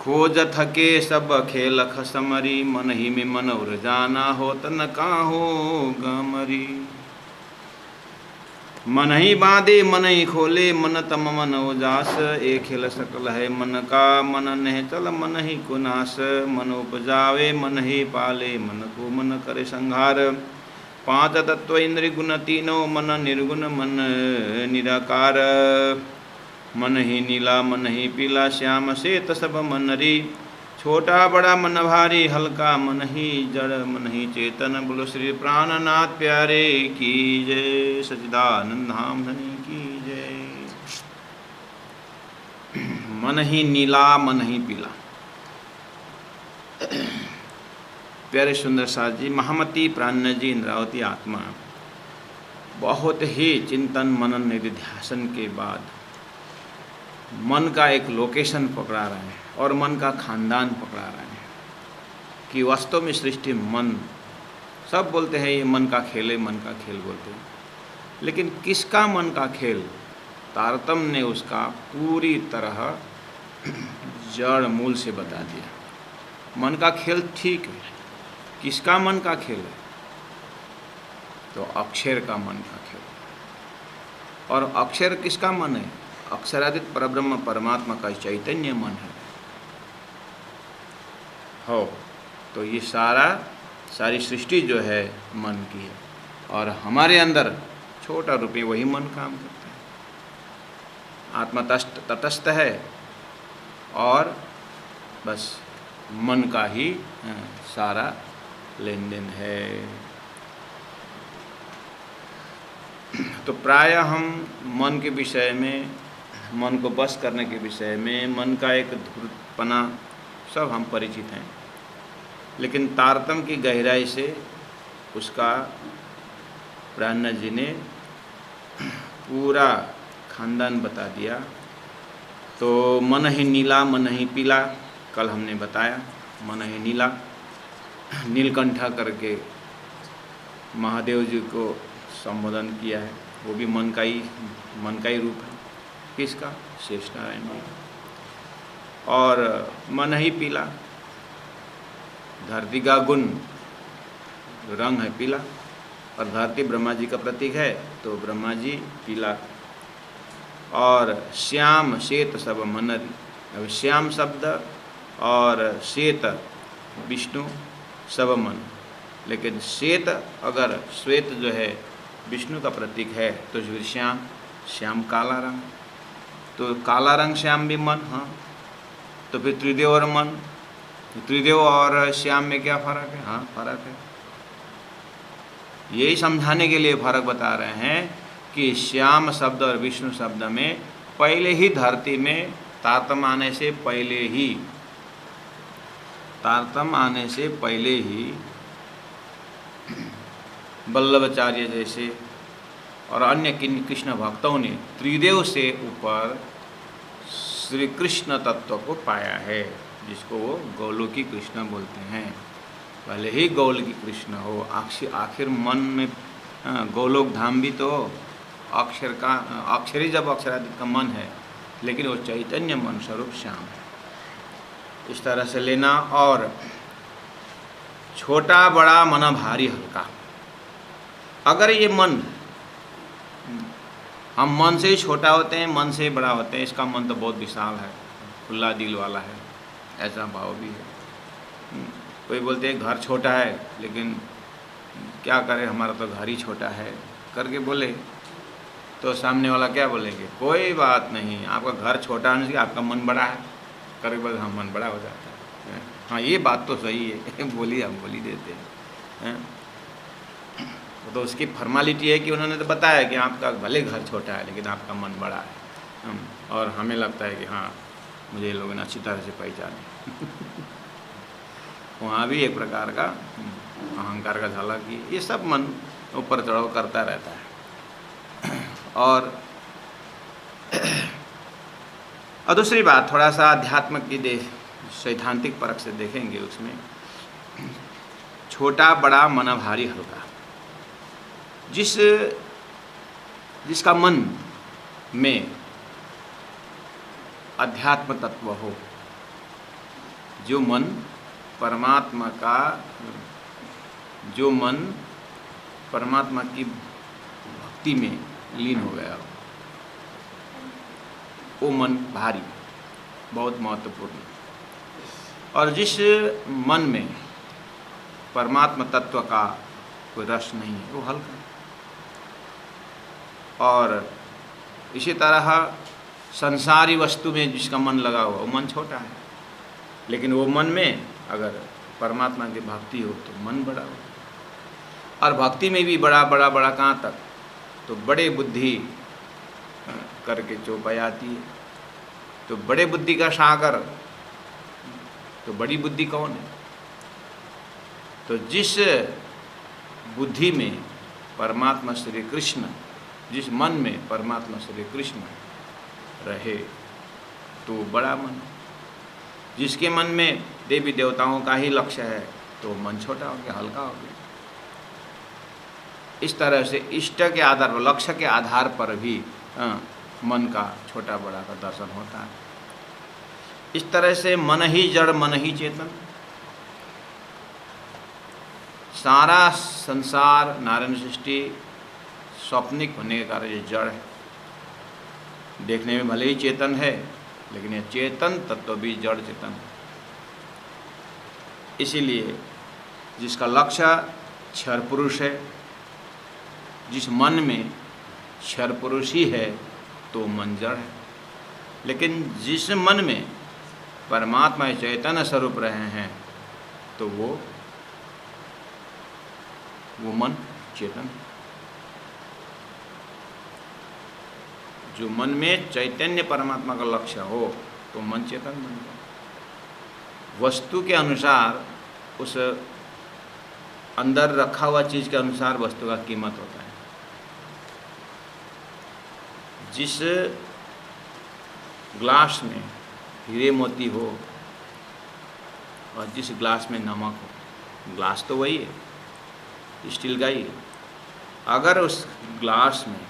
खोज थके सब खेल खसमरी, मन ही में मनोर जाना हो तन काहो गमरी। मन ही बांधे मन ही खोले, मन तम मन उजास, एक खेल सकल है मन का, मन नह चल मन ही को नाश। मन उपजावे मन ही पाले, मन को मन करे संहार। पांच तत्व इंद्र गुण तीनों, मन निर्गुण मन निराकार। मन ही नीला मन ही पीला, श्याम श्वेत सब मन री। छोटा बड़ा मन भारी हल्का, मन ही जड़ मन ही चेतन। बोलो श्री प्राणनाथ प्यारे की जय, सच्चिदानंद धाम धनी की जय। मन ही नीला मन ही पीला। प्यारे सुंदर साथ जी, महामती प्राण जी इंद्रावती आत्मा बहुत ही चिंतन मनन निधिध्यासन के बाद मन का एक लोकेशन पकड़ा रहे हैं और मन का खानदान पकड़ा रहे हैं कि वास्तव में सृष्टि मन, सब बोलते हैं ये मन का खेल है, मन का खेल बोलते हैं, लेकिन किसका मन का खेल? तारतम्य ने उसका पूरी तरह जड़ मूल से बता दिया। मन का खेल ठीक है, किसका मन का खेल है? तो अक्षर का मन का खेल। और अक्षर किसका मन है? अक्षरादित परब्रह्म परमात्मा का चैतन्य मन है। हो तो ये सारी सृष्टि जो है मन की है, और हमारे अंदर छोटा रूपी वही मन काम करता है। आत्मा तटस्थ है और बस मन का ही सारा लेन देन है। तो प्राय हम मन के विषय में, मन को बस करने के विषय में, मन का एक धूर्तपना सब हम परिचित हैं, लेकिन तारतम्य की गहराई से उसका प्राण जी ने पूरा खानदान बता दिया। तो मन ही नीला मन ही पीला, कल हमने बताया। मन ही नीला, नीलकंठा करके महादेव जी को संबोधन किया है, वो भी मन का ही रूप है। किसका? शेष नारायण जी। और मन ही पीला, धरती का गुण रंग है पीला, और धरती ब्रह्मा जी का प्रतीक है, तो ब्रह्मा जी पीला। और श्याम श्वेत सब मनरी, अब श्याम शब्द और श्वेत विष्णु सब मन, लेकिन श्वेत, अगर श्वेत जो है विष्णु का प्रतीक है तो फिर श्याम काला रंग, तो काला रंग श्याम भी मन। हाँ, तो फिर त्रिदेव और मन, त्रिदेव और श्याम में क्या फर्क है? हाँ फर्क है। यही समझाने के लिए फर्क बता रहे हैं कि श्याम शब्द और विष्णु शब्द में पहले ही धरती में तारतम्य आने से पहले ही वल्लभाचार्य जैसे और अन्य कृष्ण भक्तों ने त्रिदेव से ऊपर श्री कृष्ण तत्व को पाया है, जिसको वो गौलोकी कृष्ण बोलते हैं। भले ही गौलोकी कृष्ण हो, आखिर मन में गोलोक धाम भी तो अक्षरी जब अक्षरादि का मन है, लेकिन वो चैतन्य मन स्वरूप श्याम है। इस तरह से लेना। और छोटा बड़ा मन भारी हल्का, अगर ये मन, हम मन से ही छोटा होते हैं, मन से ही बड़ा होते हैं, इसका मन तो बहुत विशाल है, खुला दिल वाला है, ऐसा भाव भी है। कोई बोलते हैं घर छोटा है, लेकिन क्या करें हमारा तो घर ही छोटा है करके बोले तो सामने वाला क्या बोलेंगे? कोई बात नहीं, आपका घर छोटा होने से आपका मन बड़ा है करके बोले, हाँ मन बड़ा हो जाता है। हाँ ये बात तो सही है, बोली हम बोली देते हैं। तो उसकी फॉर्मेलिटी है कि उन्होंने तो बताया कि आपका भले घर छोटा है लेकिन आपका मन बड़ा है, और हमें लगता है कि हाँ मुझे लोगों ने अच्छी तरह से पहचाने। वहाँ भी एक प्रकार का अहंकार का झलक ही, ये सब मन ऊपर चढ़ाव करता रहता है। और दूसरी बात, थोड़ा सा अध्यात्म की सैद्धांतिक परख से देखेंगे, उसमें छोटा बड़ा मन भारी हल्का, जिसका मन में अध्यात्म तत्व हो, जो मन परमात्मा का, जो मन परमात्मा की भक्ति में लीन हो गया, वो मन भारी, बहुत महत्वपूर्ण। और जिस मन में परमात्मा तत्व का कोई रस नहीं है, वो हल्का है। और इसी तरह संसारी वस्तु में जिसका मन लगा हुआ, वो मन छोटा है। लेकिन वो मन में अगर परमात्मा की भक्ति हो तो मन बड़ा हो। और भक्ति में भी बड़ा बड़ा बड़ा कहाँ तक, तो बड़े बुद्धि करके चौपाई आती है। तो बड़े बुद्धि का सागर, तो बड़ी बुद्धि कौन है? तो जिस बुद्धि में परमात्मा श्री कृष्ण, जिस मन में परमात्मा श्री कृष्ण रहे, तो बड़ा मन। जिसके मन में देवी देवताओं का ही लक्ष्य है, तो मन छोटा हो गया, हल्का हो गया। इस तरह से इष्ट के आधार पर, लक्ष्य के आधार पर भी मन का छोटा बड़ा का दर्शन होता है। इस तरह से मन ही जड़ मन ही चेतन, सारा संसार नारायण सृष्टि स्वप्निक होने के कारण ये जड़ है। देखने में भले ही चेतन है, लेकिन यह चेतन तत्व भी जड़ चेतन है। इसीलिए जिसका लक्ष्य क्षर पुरुष है, जिस मन में क्षर पुरुष ही है, तो मन जड़ है। लेकिन जिस मन में परमात्मा चैतन्य स्वरूप रहे हैं, तो वो मन चेतन है। जो मन में चैतन्य परमात्मा का लक्ष्य हो, तो मन चेतन बन जाए। वस्तु के अनुसार, उस अंदर रखा हुआ चीज के अनुसार वस्तु का कीमत होता है। जिस ग्लास में हीरे मोती हो और जिस ग्लास में नमक हो, ग्लास तो वही है, स्टील का ही है। अगर उस ग्लास में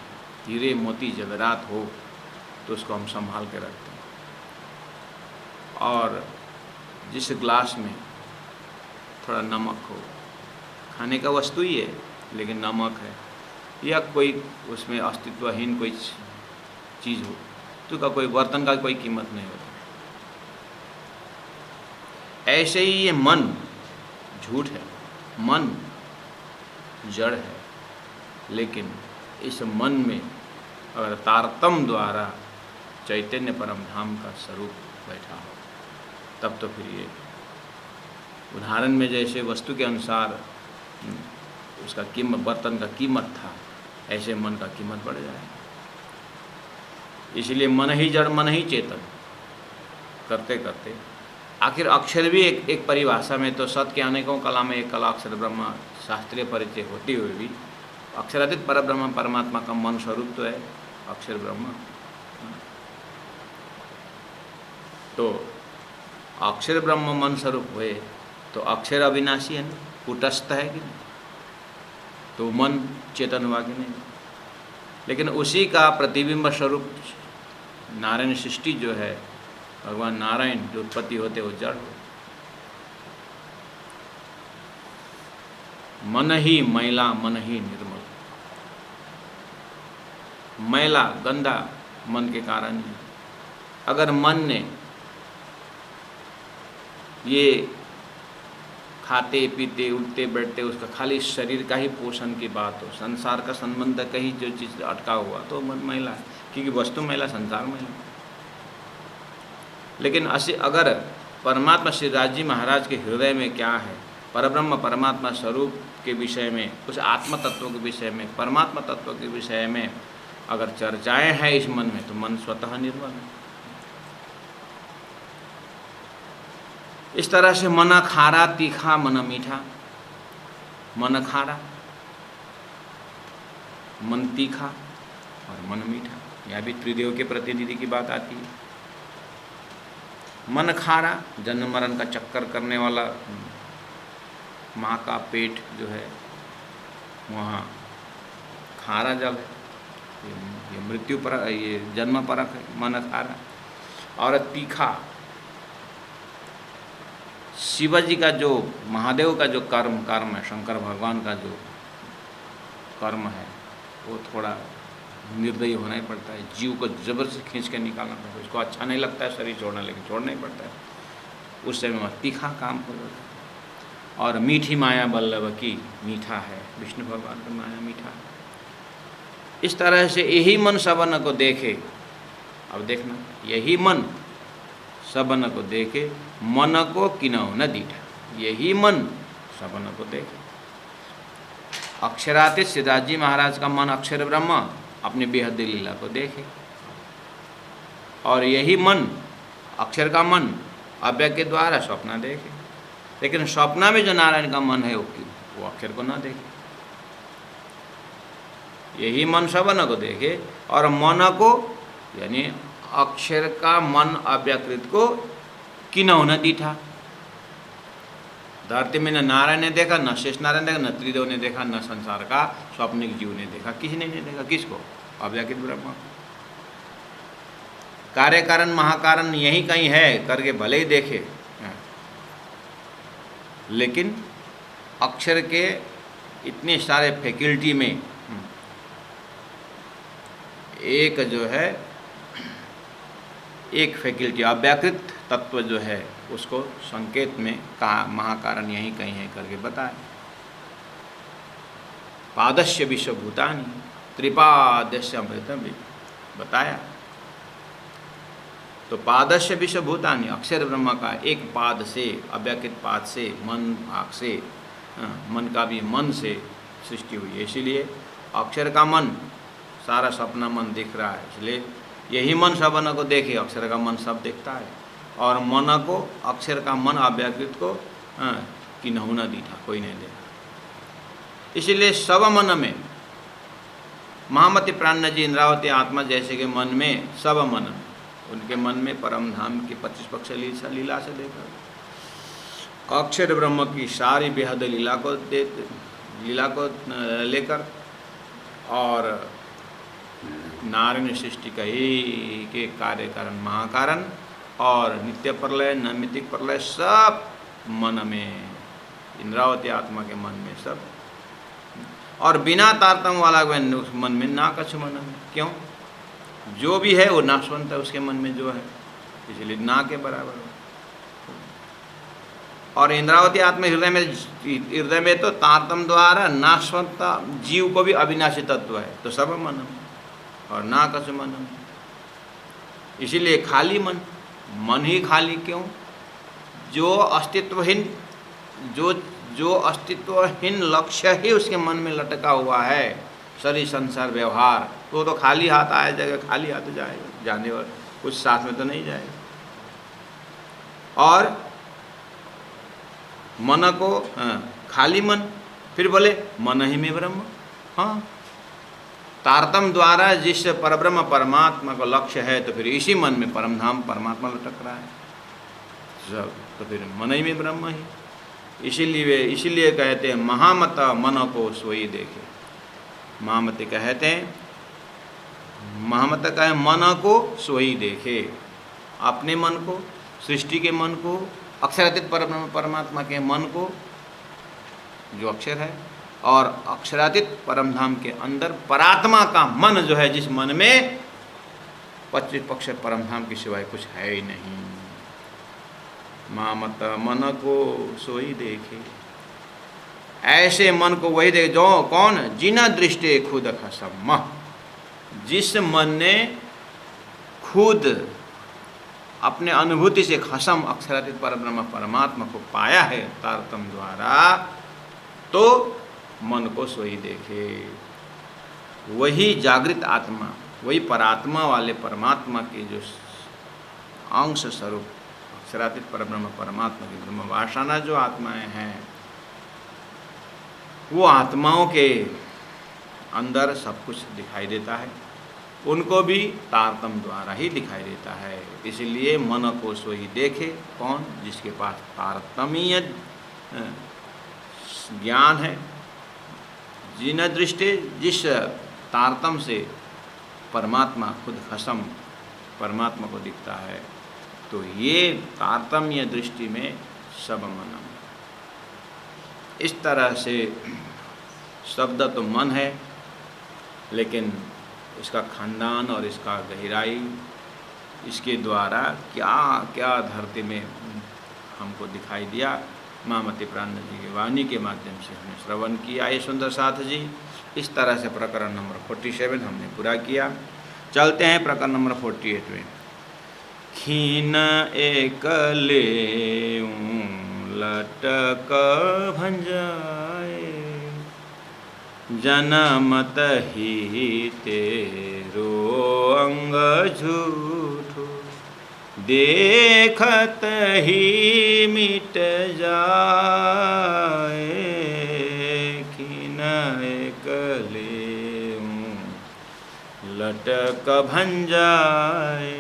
हीरे मोती जवेरात हो, तो उसको हम संभाल के रखते हैं। और जिस ग्लास में थोड़ा नमक हो, खाने का वस्तु ही है लेकिन नमक है, या कोई उसमें अस्तित्वहीन कोई चीज़ हो, तो का कोई बर्तन का कोई कीमत नहीं होता। ऐसे ही ये मन झूठ है, मन जड़ है। लेकिन इस मन में अगर तारतम्य द्वारा चैतन्य परम धाम का स्वरूप बैठा हो, तब तो फिर ये उदाहरण में जैसे वस्तु के अनुसार उसका कीमत, बर्तन का कीमत था, ऐसे मन का कीमत बढ़ जाए। इसलिए मन ही जड़ मन ही चेतन करते करते आखिर अक्षर भी एक परिभाषा में, तो सत के अनेकों कला में एक कला अक्षर ब्रह्म शास्त्रीय परिचय होती हुई भी अक्षरातीत पर ब्रह्म परमात्मा का मन स्वरूप तो है अक्षर ब्रह्म। तो अक्षर ब्रह्म मन स्वरूप हुए तो अक्षर अविनाशी है, कूटस्थ है कि नहीं, तो मन चेतन हुआ कि नहीं। लेकिन उसी का प्रतिबिंब स्वरूप नारायण सृष्टि जो है, भगवान नारायण जो उत्पत्ति होते वो जड़ हो। मन ही मैला मन ही निर्मल। मैला गंदा मन के कारण है। अगर मन ने ये खाते पीते उठते बैठते उसका खाली शरीर का ही पोषण की बात हो, संसार का संबंध कहीं जो चीज़ अटका हुआ, तो मन मैला है, क्योंकि वस्तु मैला, संसार मैला। लेकिन अगर परमात्मा श्री राज जी महाराज के हृदय में क्या है, परब्रह्म परमात्मा स्वरूप के विषय में, उस आत्म तत्व के विषय में, परमात्मा तत्व के विषय में अगर चर्चाएं हैं इस मन में, तो मन स्वतः निर्मल है। इस तरह से मन खारा तीखा मन मीठा, मन खारा मन तीखा और मन मीठा, यह भी त्रिदेव के प्रतिनिधि की बात आती है। मन खारा जन्म मरण का चक्कर करने वाला, माँ का पेट जो है वहाँ खारा जल है, ये मृत्यु पर, ये जन्म परक है मन खारा। और तीखा शिवाजी का जो, महादेव का जो कर्म है, शंकर भगवान का जो कर्म है, वो थोड़ा निर्दयी होना ही पड़ता है। जीव को जबरदस्ती खींच के निकालना पड़ता है। उसको अच्छा नहीं लगता है शरीर छोड़ना, लेकिन छोड़ना ही पड़ता है। उस समय में तीखा काम हो जाता है। और मीठी माया बल्लभ की, मीठा है विष्णु भगवान का माया, मीठा है। इस तरह से यही मन सबन को देखे। अब देखना, यही मन सबन को देखे, मन को किनौ न दीठा। यही मन सबन को देखे। अक्षरातीत सिद्धार्थ जी महाराज का मन अक्षर ब्रह्म अपनी बेहद लीला को देखे, और यही मन, अक्षर का मन, अव्यय के द्वारा स्वप्न देखे। लेकिन स्वप्न में जो नारायण का मन है वो अक्षर को ना देखे। यही मन सबन को देखे, और मन को यानी अक्षर का मन अव्यकृत को किनौ न दीठा। धरती में न नारायण ने देखा, न शेष नारायण देखा, न त्रिदेव ने देखा, न संसार का स्वप्निक जीव ने देखा। किसी ने नहीं देखा। किसको? अव्यकृत ब्रह्म। कार्य कारण महाकारण यही कहीं है करके भले ही देखे, लेकिन अक्षर के इतने सारे फैकल्टी में एक जो है, एक फैकल्टी अव्यकृत तत्व जो है, उसको संकेत में कहा महाकारण यही कहीं है करके बताया। पादस्य विश्वभूतानि त्रिपादस्य अमृतम बताया। तो पादस्य विश्वभूतानि, अक्षर ब्रह्म का एक पाद से, अव्यकृत पाद से, मन भाग से, मन का भी मन से सृष्टि हुई है। इसीलिए अक्षर का मन, सारा सपना मन दिख रहा है। इसलिए यही मन सबन को देखे, अक्षर का मन सब देखता है। और मन को, अक्षर का मन अव्यकृत को किन्हु न दीठा, कोई नहीं देखा। इसीलिए सब मन में महामति प्राण जी इंद्रावती आत्मा जैसे के मन में, सब मन, उनके मन में परम धाम की 25 पक्ष लीला से देखा, अक्षर ब्रह्म की सारी बेहद लीला को लेकर, और नारायण सृष्टि का एक कार्य कारण महाकारण, और नित्य प्रलय, नैमित्तिक प्रलय सब मन में, इंद्रावती आत्मा के मन में सब, और बिना तारतम्य वाला मन में ना कछु मन में। क्यों? जो भी है वो नाशवंत है उसके मन में जो है, इसलिए ना के बराबर हो। और इंद्रावती आत्मा हृदय में तो तारतम्य द्वारा नाशवंत जीव को भी अविनाशी तत्व है, तो सब मन और ना कछु मन। इसीलिए खाली मन ही खाली। क्यों? जो अस्तित्वहीन, जो अस्तित्वहीन लक्ष्य ही उसके मन में लटका हुआ है, शरीर संसार व्यवहार, तो खाली हाथ आया जाएगा, खाली हाथ जाएगा, जाने और कुछ साथ में तो नहीं जाएगा। और मन को खाली मन, फिर बोले मन ही में ब्रह्म। हाँ, तारतम्य द्वारा जिस परब्रह्म परमात्मा का लक्ष्य है, तो फिर इसी मन में परमधाम परमात्मा लटक रहा है, तो फिर मन ही में ब्रह्म ही। इसीलिए कहते हैं महामत मन को सोई देखे। महामति कहते हैं, महामत कहे मन को सोई देखे, अपने मन को, सृष्टि के मन को, अक्षरातीत परब्रह्म परमात्मा के मन को जो अक्षर है, और अक्षरातीत परमधाम के अंदर परात्मा का मन जो है, जिस मन में 25 पक्ष परमधाम की सिवाय कुछ है ही नहीं। महामत मन को सोई देखे, ऐसे मन को वही देखे जो कौन? जिना दृष्टि खुद खसम, जिस मन ने खुद अपने अनुभूति से खसम अक्षरातीत परब्रह्म परमात्मा को पाया है तारतम्य द्वारा, तो मन को सोई देखे। वही जागृत आत्मा, वही परात्मा वाले परमात्मा के जो अंश स्वरूप अक्षरातीत परब्रह्म परमात्मा की ब्रह्म वासना जो आत्माएं हैं, वो आत्माओं के अंदर सब कुछ दिखाई देता है, उनको भी तारतम्य द्वारा ही दिखाई देता है। इसलिए मन को सोई देखे, कौन? जिसके पास तारतम्य ज्ञान है, जिन दृष्टि, जिस तारतम्य से परमात्मा खुद खसम परमात्मा को दिखता है, तो ये तारतम्य दृष्टि में सब मनम। इस तरह से शब्द तो मन है, लेकिन इसका खानदान और इसका गहराई, इसके द्वारा क्या क्या धरती में हमको दिखाई दिया, महामती प्राणनाथ जी की वाणी के माध्यम से हमने श्रवण किया। ये सुंदर साथ जी, इस तरह से प्रकरण नंबर 47 हमने पूरा किया। चलते हैं प्रकरण नंबर 48 में। खीन एक लेऊं लटक भंजाए, जनमत ही तेरो अंग झूठो, देखत ही मिट जाए। खीन एक लेऊं लटक भंजाए,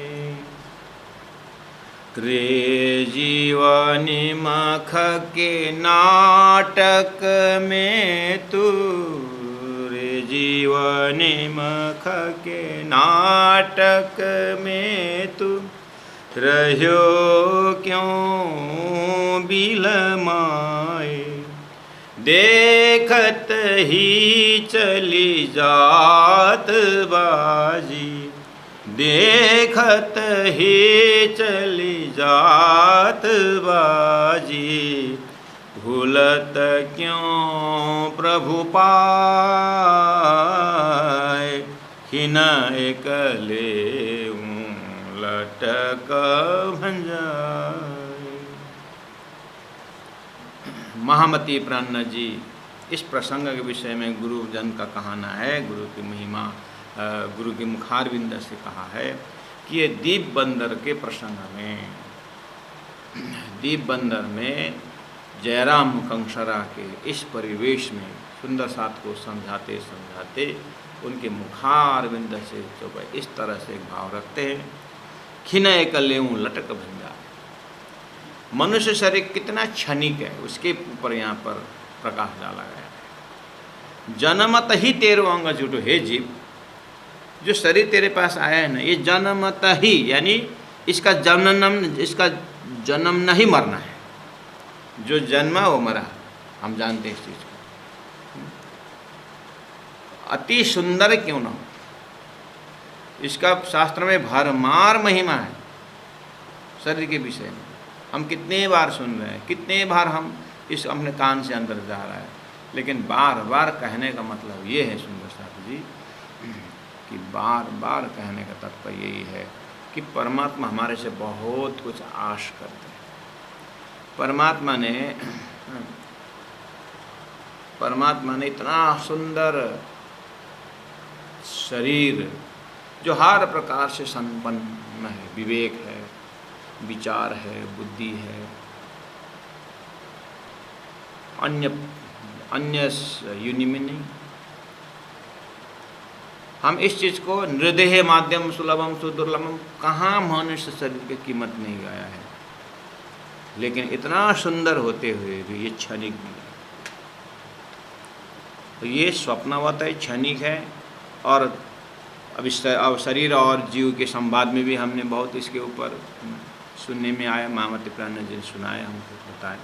क्रे जीवनी मख के नाटक में तू, रे जीवनी मख के नाटक में तू, रह्यो क्यों बिलमाए। देखत ही चली जात बाजी, देखत ही चली जात बाजी, भूलत क्यों प्रभु पाए। खिन एक लेऊं लटक भंजाए। महामती प्राणनाथ जी इस प्रसंग के विषय में गुरुजन का कहना है, गुरु की महिमा, गुरु के मुखारविंद से कहा है कि ये दीप बंदर के प्रसंग में, दीप बंदर में जयराम मुखंसरा के इस परिवेश में सुंदर साथ को समझाते समझाते उनके मुखारविंद से जो इस तरह से एक भाव रखते हैं, खिन एक लेऊं लटक भंजा। मनुष्य शरीर कितना क्षणिक है, उसके ऊपर यहाँ पर प्रकाश डाला गया है। जन्मत ही तेरो अंग झूठो, हे जीव, जो शरीर तेरे पास आया है ना, ये जन्मत ही यानी इसका जन्म नहीं मरना है। जो जन्मा वो मरा, हम जानते हैं इस चीज को। अति सुंदर क्यों ना हो, इसका शास्त्र में भरमार महिमा है शरीर के विषय में। हम कितने बार सुन रहे हैं, कितने बार हम इस अपने कान से अंदर जा रहा है, लेकिन बार बार कहने का मतलब ये है सुंदर साथ जी कि बार बार कहने का तात्पर्य यही है कि परमात्मा हमारे से बहुत कुछ आश करते हैं। परमात्मा ने इतना सुंदर शरीर जो हर प्रकार से संपन्न है, विवेक है, विचार है, बुद्धि है, अन्य युनि में नहीं। हम इस चीज़ को निर्देह माध्यम सुलभम सुदुर्लभम, कहाँ मनुष्य शरीर की कीमत नहीं गाया है, लेकिन इतना सुंदर होते हुए भी ये क्षणिक भी है। तो ये स्वप्नवत है, क्षणिक है। और अब शरीर और जीव के संवाद में भी हमने बहुत इसके ऊपर सुनने में आया, महामती प्राणनाथ जी ने सुनाया, हमको बताया।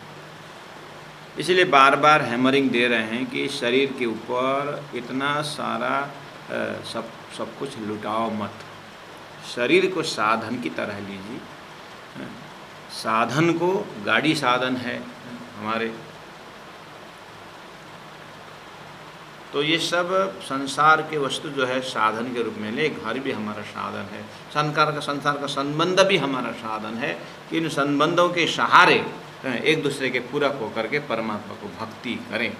इसलिए बार बार हैमरिंग दे रहे हैं कि शरीर के ऊपर इतना सारा सब कुछ लुटाओ मत। शरीर को साधन की तरह लीजिए। साधन को, गाड़ी साधन है हमारे, तो ये सब संसार के वस्तु जो है साधन के रूप में ले। घर भी हमारा साधन है, संसार का संबंध भी हमारा साधन है कि इन संबंधों के सहारे एक दूसरे के पूरक होकर के परमात्मा को भक्ति करें।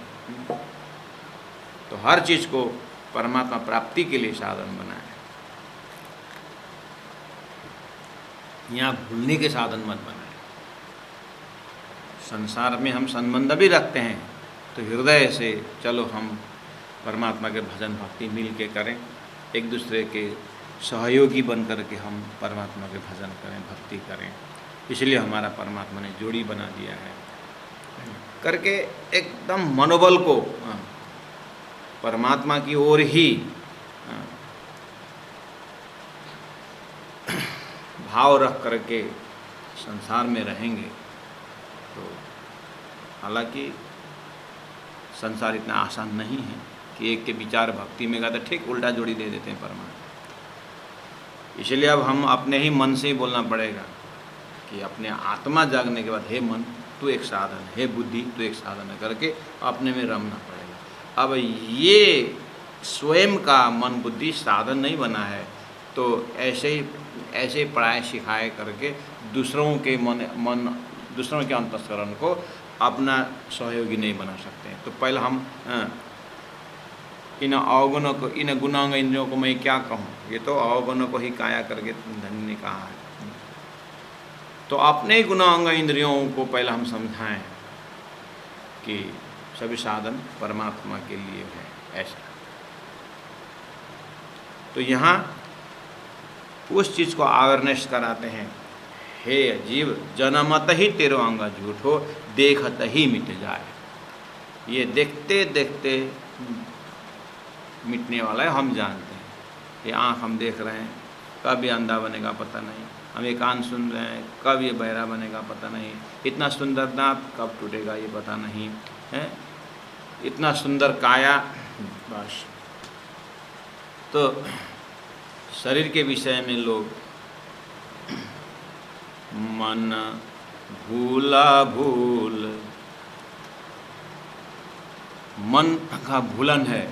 तो हर चीज़ को परमात्मा प्राप्ति के लिए साधन बनाए, यहाँ भूलने के साधन मत बनाए। संसार में हम संबंध भी रखते हैं, तो हृदय से चलो हम परमात्मा के भजन भक्ति मिल के करें, एक दूसरे के सहयोगी बन कर के हम परमात्मा के भजन करें, भक्ति करें। इसलिए हमारा परमात्मा ने जोड़ी बना दिया है करके एकदम मनोबल को परमात्मा की ओर ही भाव रख करके संसार में रहेंगे तो हालांकि संसार इतना आसान नहीं है कि एक के विचार भक्ति में गया तो ठीक उल्टा जोड़ी दे देते हैं परमात्मा। इसलिए अब हम अपने ही मन से ही बोलना पड़ेगा कि अपने आत्मा जागने के बाद हे मन तू एक साधन, हे बुद्धि तू एक साधन है करके अपने में रमना पड़ेगा। अब ये स्वयं का मन बुद्धि साधन नहीं बना है तो ऐसे पढ़ाए सिखाए करके दूसरों के दूसरों के अंतस्करण को अपना सहयोगी नहीं बना सकते हैं। तो पहले हम इन अवगुणों को, इन गुणांग इंद्रियों को मैं क्या कहूँ, ये तो अवगुणों को ही काया करके धन्य ने कहा है। तो अपने गुणांग इंद्रियों को पहले हम समझाएं कि सभी साधन परमात्मा के लिए है ऐसा। तो यहाँ उस चीज़ को अवेयरनेस कराते हैं, हे जीव जनमत ही तेरो अंग झूठो, देखत ही मिट जाए। ये देखते देखते मिटने वाला है, हम जानते हैं। ये आँख हम देख रहे हैं, कब ये अंधा बनेगा पता नहीं। हम ये कान सुन रहे हैं, कब ये बहरा बनेगा पता नहीं। इतना सुंदर दांत कब टूटेगा ये पता नहीं है। इतना सुंदर काया, बस। तो शरीर के विषय में लोग मन भूला भूल, मन का भूलन है।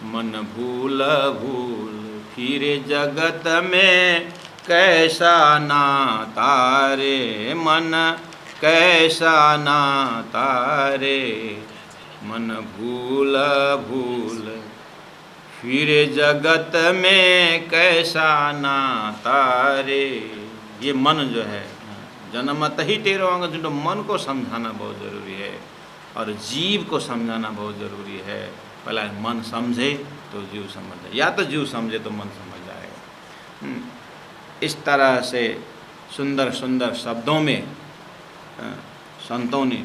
मन भूला भूल फिरे जगत में कैसा नाता रे, मन कैसा नाता रे। मन भूला भूल फिरे जगत में कैसा नाता रे। ये मन जो है, जन्मत ही तेरो अंग झूठो, मन को समझाना बहुत ज़रूरी है और जीव को समझाना बहुत ज़रूरी है। पहला मन समझे तो जीव समझ जाए, या तो जीव समझे तो मन समझ जाएगा। इस तरह से सुंदर सुंदर शब्दों में संतों ने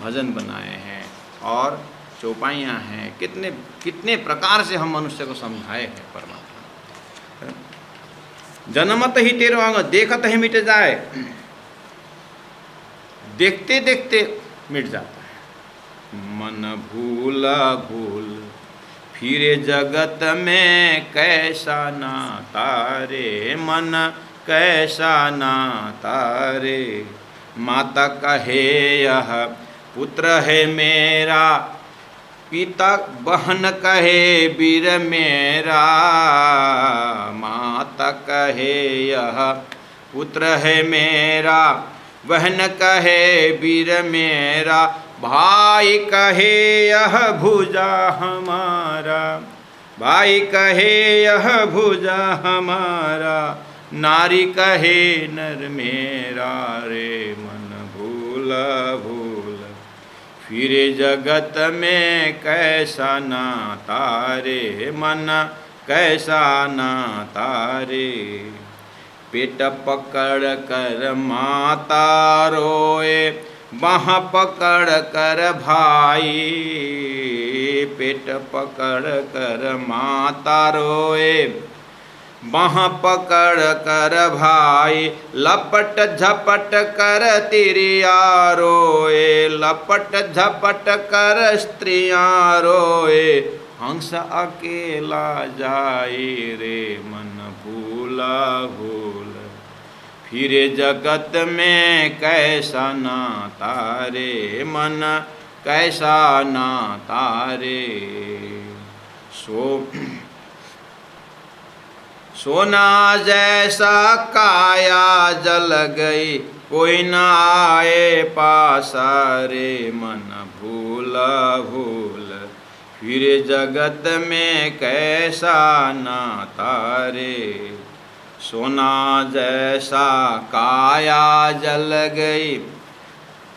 भजन बनाए हैं और चौपाइयाँ हैं। कितने कितने प्रकार से हम मनुष्य को समझाए हैं परमात्मा। जनमत ही तेरो अंग देखत ही मिट जाए, देखते देखते मिट जाता है। मन भूला भूल फिरे जगत में कैसा नाता रे, मन कैसा नाता रे। माता कहे यह पुत्र है मेरा, पिता बहन कहे वीर मेरा। माता कहे यह पुत्र है मेरा, बहन कहे वीर मेरा। भाई कहे यह भुजा हमारा, भाई कहे यह भुजा हमारा। नारी कहे नर मेरा रे। मन भूला भूल फिरे जगत में कैसा नाता रे, मन कैसा नाता रे। पेट पकड़ कर माता रोए, बाँह पकड़ कर भाई। पेट पकड़ कर माता रोए, बाँह पकड़ कर भाई। लपट झपट कर तिरिया रोए, लपट झपट कर स्त्रियाँ रोए। हंस अकेला जाए रे, मन भूला भूल फिरे जगत में कैसा नाता रे। मन कैसा नाता रे। सोना जैसा काया जल गई, कोई न आए पासा रे। मन भूला भूल फिरे जगत में कैसा नाता रे। सोना जैसा काया जल गई,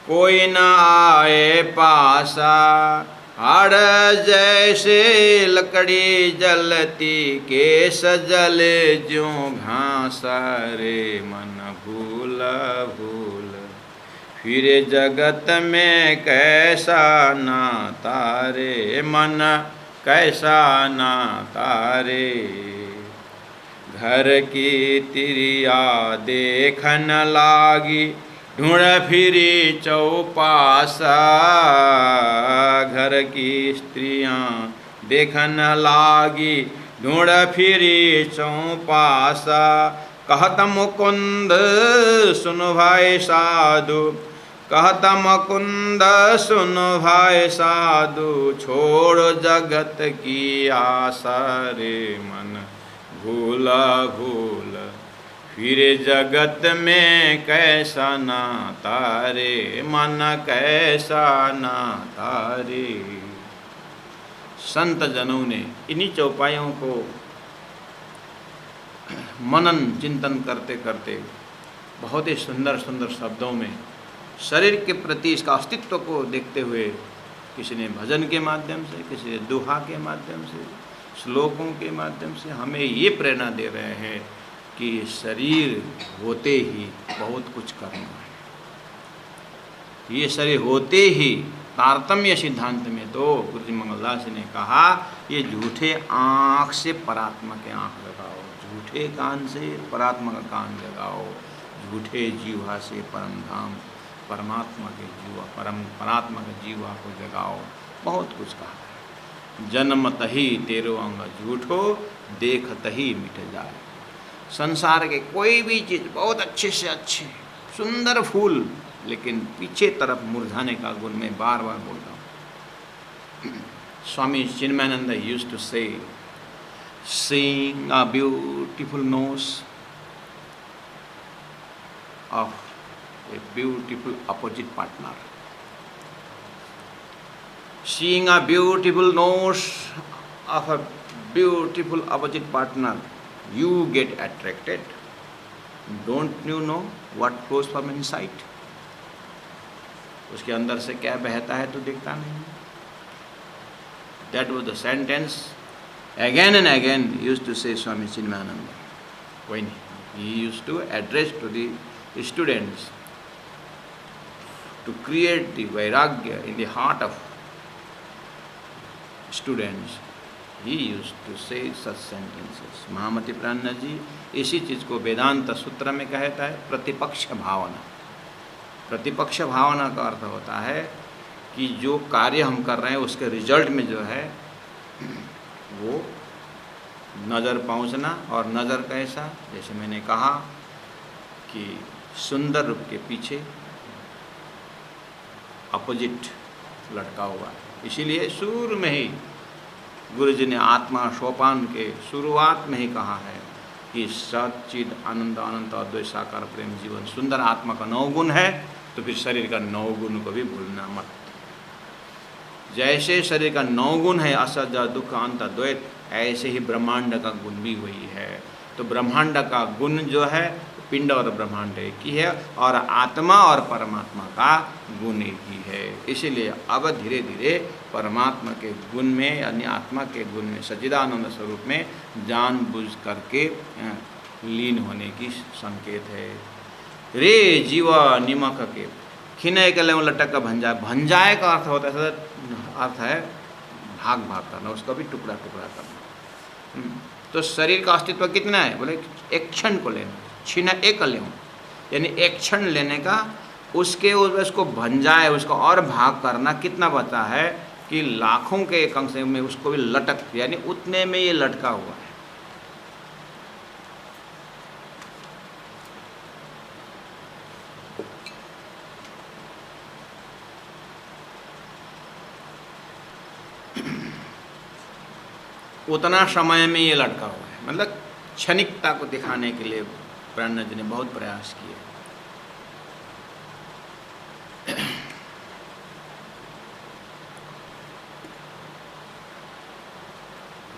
कोई न आए पासा। हाड़ जैसे लकड़ी जलती, केस जले ज्यों घासा रे। मन भूला भूल फिरे जगत में कैसा नाता रे। मन कैसा नाता रे। घर की तिरिया देखन लागी, ढूंढ फिरी चौपासा, घर की स्त्रियां देखन लागी। ढूंढ फिरी चौपासा, कहत मुकुंद सुन भाई साधु। कहत मुकुंद सुन भाई साधु, छोड़ जगत की आशा रे मन भूला भूल। फिर जगत में कैसा नाता रे मन कैसा नाता रे। संत जनों ने इन्हीं चौपाइयों को मनन चिंतन करते करते बहुत ही सुंदर सुंदर शब्दों में शरीर के प्रति इसका अस्तित्व को देखते हुए, किसी ने भजन के माध्यम से, किसी ने दोहा के माध्यम से, श्लोकों के माध्यम से हमें ये प्रेरणा दे रहे हैं कि शरीर होते ही बहुत कुछ करना है। ये शरीर होते ही तारतम्य सिद्धांत में तो गुरु जी मंगलदास ने कहा, ये झूठे आँख से परात्मा के आँख लगाओ, झूठे कान से परात्मा का कान लगाओ, झूठे जीवा से परम धाम परमात्मा के जीवा परात्मा के जीवा को जगाओ। बहुत कुछ कहा है। जन्मत ही तेरो अंग झूठो, देखत ही मिट जाए। संसार के कोई भी चीज़ बहुत अच्छे से अच्छे सुंदर फूल, लेकिन पीछे तरफ मुरझाने का गुण मैं बार बार बोलता हूँ। स्वामी चिन्मयानंद यूज्ड टू से, seeing a beautiful nose of a beautiful opposite partner. Seeing a beautiful nose of a beautiful opposite partner, you get attracted. Don't you know what flows from inside? उसके अंदर से क्या बहता है तो दिखता नहीं। That was the sentence again and again used to say Swami Chinmayananda when he used to address to the students to create the vairagya in the heart of students. He used to say such sentences. महामति प्राणनाथ जी इसी चीज़ को वेदांत सूत्र में कहता है प्रतिपक्ष भावना। प्रतिपक्ष भावना का अर्थ होता है कि जो कार्य हम कर रहे हैं उसके रिजल्ट में जो है वो नज़र पहुंचना। और नज़र कैसा, जैसे मैंने कहा कि सुंदर रूप के पीछे अपोजिट लटका हुआ है। इसीलिए शुरू में ही गुरु जी ने आत्मा सोपान के शुरुआत में ही कहा है कि सच्चिद आनंद अनंत अद्वैत साकार प्रेम जीवन सुंदर आत्मा का 9 गुण है, तो फिर शरीर का 9 गुण को भी भूलना मत। जैसे शरीर का 9 गुण है असत दुख अंत अद्वैत, ऐसे ही ब्रह्मांड का गुण भी वही है। तो ब्रह्मांड का गुण जो है पिंड और ब्रह्मांड एक ही है, और आत्मा और परमात्मा का गुण एक ही है। इसीलिए अब धीरे धीरे परमात्मा के गुण में यानी आत्मा के गुण में सच्चिदानंद स्वरूप में जानबूझ करके लीन होने की संकेत है। रे जीव निमक के खिने के ले लटक का भंजाए। भंजाए का अर्थ होता है, अर्थ है भाग भाग करना, उसका भी टुकड़ा टुकड़ा करना। तो शरीर का अस्तित्व कितना है, बोले एक क्षण को लेना, छीना एक ले, यानी एक क्षण लेने का, उसके उसको भंजाए उसको और भाग करना कितना बचा है कि लाखों के एक अंश में उसको भी लटक, यानी उतने में ये लटका हुआ है। उतना समय में ये लटका हुआ है, मतलब क्षणिकता को दिखाने के लिए प्राणनाथ जी ने बहुत प्रयास किए।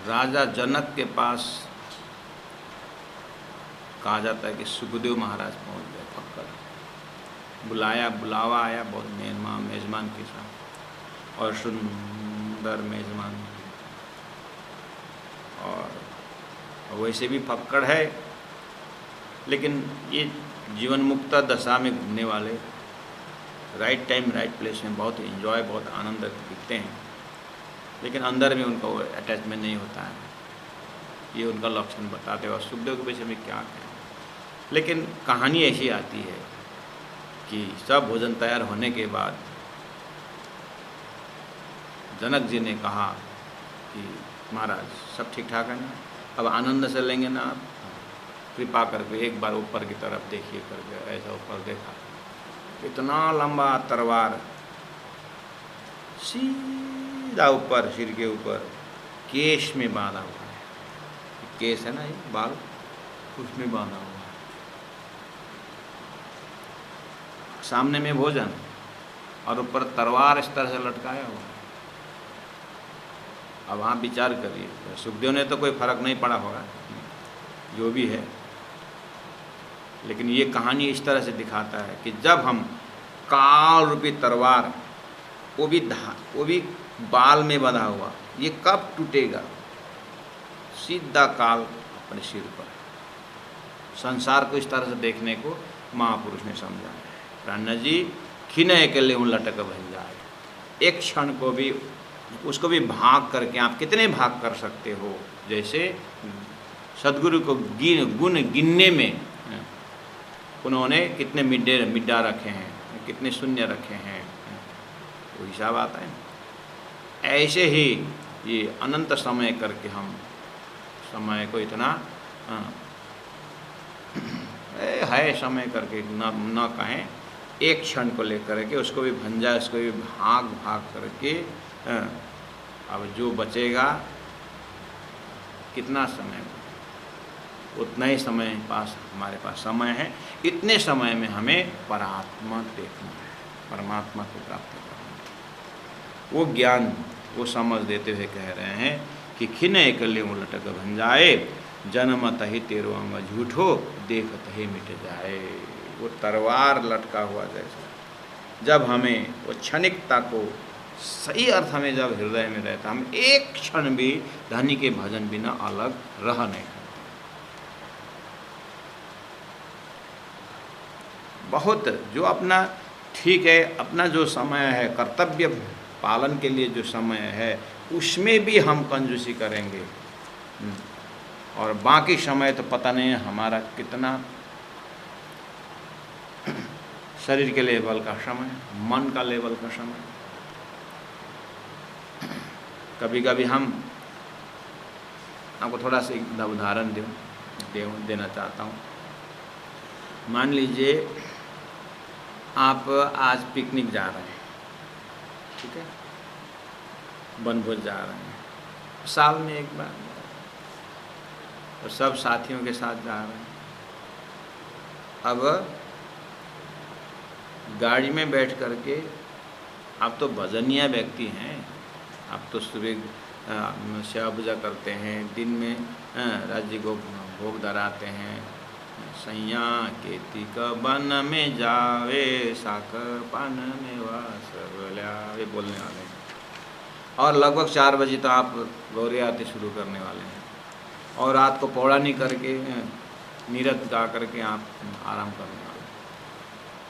राजा जनक के पास कहा जाता है कि सुखदेव महाराज पहुंच गए, पकड़ बुलाया, बुलावा आया बहुत मेजमान के साथ, और सुंदर मेजमान, और वैसे भी फक्कड़ है, लेकिन ये जीवन मुक्त दशा में घूमने वाले राइट टाइम राइट प्लेस में बहुत एंजॉय, बहुत आनंद दिखते हैं, लेकिन अंदर में उनको अटैचमेंट नहीं होता है। ये उनका लक्षण बताते हैं। और सुखदेव के विषय में क्या कहें, लेकिन कहानी ऐसी आती है कि सब भोजन तैयार होने के बाद जनक जी ने कहा कि महाराज सब ठीक ठाक है ना, अब आनंद से लेंगे ना आप, कृपा करके एक बार ऊपर की तरफ देखिए करके। ऐसा ऊपर देखा, इतना लंबा तलवार सीधा ऊपर सिर के ऊपर केश में बांधा हुआ है। केश है ना ये बाल, उसमें बांधा हुआ है। सामने में भोजन और ऊपर तलवार इस तरह से लटकाया हुआ है। अब आप विचार करिए, सुखदेव ने तो कोई फर्क नहीं पड़ा होगा जो भी है, लेकिन ये कहानी इस तरह से दिखाता है कि जब हम काल रूपी तलवार, वो भी बाल में बंधा हुआ, ये कब टूटेगा? सीधा काल अपने सिर पर। संसार को इस तरह से देखने को महापुरुष ने समझा। प्राण जी खिने के लिए लटक बन जाए, एक क्षण को भी उसको भी भाग करके आप कितने भाग कर सकते हो। जैसे सदगुरु को गुण गिनने में उन्होंने कितने मिड्डा रखे हैं, कितने शून्य रखे हैं, वो हिसाब आता है। ऐसे ही ये अनंत समय करके हम समय को इतना है समय करके न कहें, एक क्षण को लेकर के उसको भी भंजा, उसको भी भाग भाग करके अब जो बचेगा कितना समय, उतना ही समय पास हमारे पास समय है। इतने समय में हमें परात्मा देखना है, परमात्मा को प्राप्त करना है। वो ज्ञान, वो समझ देते हुए कह रहे हैं कि खिने एकल्य लटक भंजाए, जन्मत ही तेरो अंग झूठो, देखत ही मिट जाए। वो तलवार लटका हुआ जैसा, जब हमें वो क्षणिकता को सही अर्थ में जब हृदय में रहता, हम एक क्षण भी धनी के भजन बिना अलग रह नहीं सकते। बहुत जो अपना ठीक है, अपना जो समय है कर्तव्य पालन के लिए जो समय है, उसमें भी हम कंजूसी करेंगे, और बाकी समय तो पता नहीं हमारा कितना शरीर के लेवल का समय, मन का लेवल का समय। कभी कभी हम आपको थोड़ा सा उदाहरण देना चाहता हूँ। मान लीजिए आप आज पिकनिक जा रहे हैं, ठीक है, वनभोज जा रहे हैं, साल में एक बार, और सब साथियों के साथ जा रहे हैं। अब गाड़ी में बैठ करके आप तो भजनिया व्यक्ति हैं, आप तो सुबह सेवा पूजा करते हैं, दिन में राज्य को भोग धराते हैं, सैया केती का बन में जावे, साकर पान में वास वे बोलने वाले हैं। और लगभग 4 बजे तो आप गौरी आरती शुरू करने वाले हैं, और रात को पौड़ा नहीं करके नीरत गा करके आप आराम करने वाले हैं।